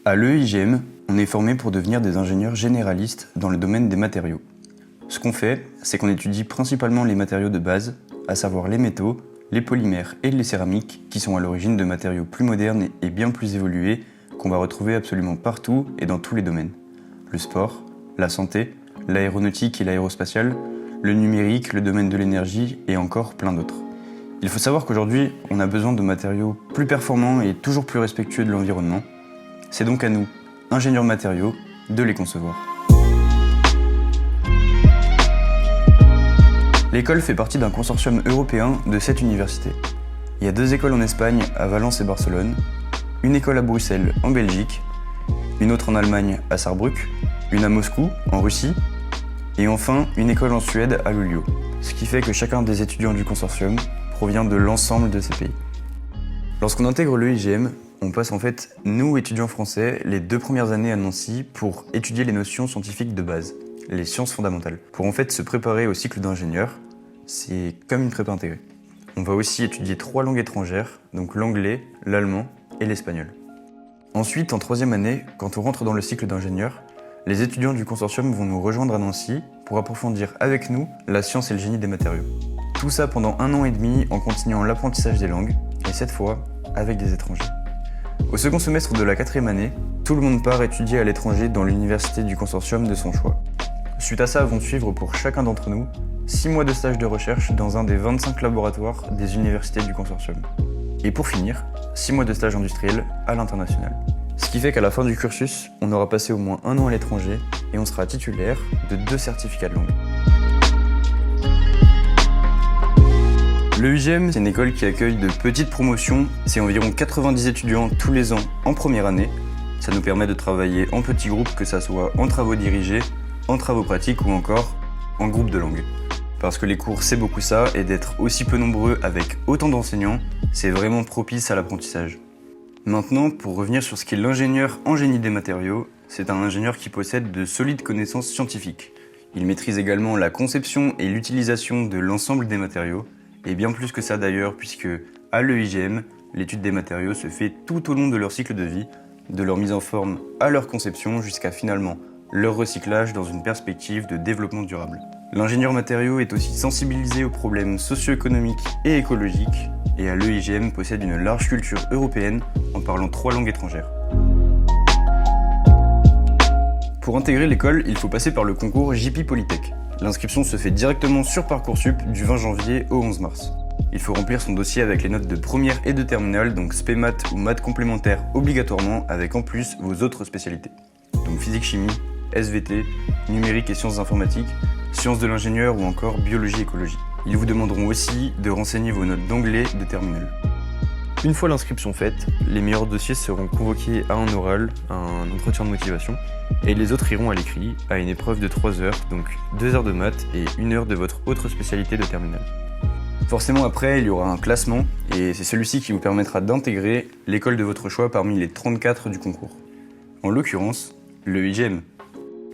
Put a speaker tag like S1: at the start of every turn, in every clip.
S1: À l'EIGM, on est formé pour devenir des ingénieurs généralistes dans le domaine des matériaux. Ce qu'on fait, c'est qu'on étudie principalement les matériaux de base, à savoir les métaux, les polymères et les céramiques, qui sont à l'origine de matériaux plus modernes et bien plus évolués qu'on va retrouver absolument partout et dans tous les domaines. Le sport, la santé, l'aéronautique et l'aérospatiale, le numérique, le domaine de l'énergie et encore plein d'autres. Il faut savoir qu'aujourd'hui, on a besoin de matériaux plus performants et toujours plus respectueux de l'environnement. C'est donc à nous, ingénieurs matériaux, de les concevoir. L'école fait partie d'un consortium européen de 7 universités. Il y a 2 écoles en Espagne, à Valence et Barcelone, une école à Bruxelles, en Belgique, une autre en Allemagne, à Saarbrück, une à Moscou, en Russie, et enfin une école en Suède, à Luleå. Ce qui fait que chacun des étudiants du consortium provient de l'ensemble de ces pays. Lorsqu'on intègre l'EIGM, on passe en fait, nous étudiants français, les 2 premières années à Nancy pour étudier les notions scientifiques de base, les sciences fondamentales. Pour en fait se préparer au cycle d'ingénieur, c'est comme une prépa intégrée. On va aussi étudier 3 langues étrangères, donc l'anglais, l'allemand et l'espagnol. Ensuite, en 3e année, quand on rentre dans le cycle d'ingénieur, les étudiants du consortium vont nous rejoindre à Nancy pour approfondir avec nous la science et le génie des matériaux. Tout ça pendant 1 an et demi en continuant l'apprentissage des langues, et cette fois avec des étrangers. Au second semestre de la 4e année, tout le monde part étudier à l'étranger dans l'université du consortium de son choix. Suite à ça vont suivre pour chacun d'entre nous 6 mois de stage de recherche dans un des 25 laboratoires des universités du consortium. Et pour finir, 6 mois de stage industriel à l'international. Ce qui fait qu'à la fin du cursus, on aura passé au moins 1 an à l'étranger et on sera titulaire de 2 certificats de langue. L'EIGM, c'est une école qui accueille de petites promotions, c'est environ 90 étudiants tous les ans en première année. Ça nous permet de travailler en petits groupes, que ça soit en travaux dirigés, en travaux pratiques ou encore en groupe de langue. Parce que les cours c'est beaucoup ça, et d'être aussi peu nombreux avec autant d'enseignants, c'est vraiment propice à l'apprentissage. Maintenant, pour revenir sur ce qu'est l'ingénieur en génie des matériaux, c'est un ingénieur qui possède de solides connaissances scientifiques. Il maîtrise également la conception et l'utilisation de l'ensemble des matériaux, et bien plus que ça d'ailleurs, puisque à l'EIGM, l'étude des matériaux se fait tout au long de leur cycle de vie, de leur mise en forme à leur conception jusqu'à finalement leur recyclage dans une perspective de développement durable. L'ingénieur matériaux est aussi sensibilisé aux problèmes socio-économiques et écologiques, et à l'EIGM possède une large culture européenne en parlant 3 langues étrangères. Pour intégrer l'école, il faut passer par le concours JP Polytech. L'inscription se fait directement sur Parcoursup du 20 janvier au 11 mars. Il faut remplir son dossier avec les notes de première et de terminale, donc spé maths ou maths complémentaires obligatoirement, avec en plus vos autres spécialités. Donc physique-chimie, SVT, numérique et sciences informatiques, sciences de l'ingénieur ou encore biologie-écologie. Ils vous demanderont aussi de renseigner vos notes d'anglais de terminale. Une fois l'inscription faite, les meilleurs dossiers seront convoqués à un oral, à un entretien de motivation, et les autres iront à l'écrit, à une épreuve de 3 heures, donc 2 heures de maths et 1 heure de votre autre spécialité de terminale. Forcément après, il y aura un classement, et c'est celui-ci qui vous permettra d'intégrer l'école de votre choix parmi les 34 du concours. En l'occurrence, l'EIGM.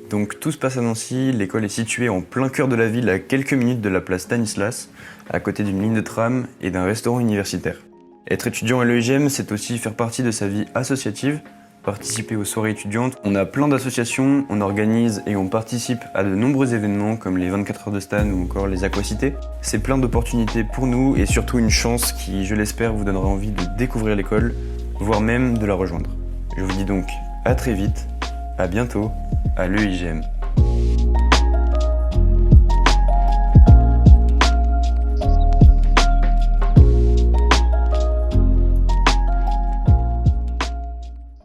S1: Donc tout se passe à Nancy, l'école est située en plein cœur de la ville à quelques minutes de la place Stanislas, à côté d'une ligne de tram et d'un restaurant universitaire. Être étudiant à l'EIGM, c'est aussi faire partie de sa vie associative, participer aux soirées étudiantes. On a plein d'associations, on organise et on participe à de nombreux événements comme les 24 heures de Stan ou encore les Aquacités. C'est plein d'opportunités pour nous et surtout une chance qui, je l'espère, vous donnera envie de découvrir l'école, voire même de la rejoindre. Je vous dis donc à très vite, à bientôt, à l'EIGM.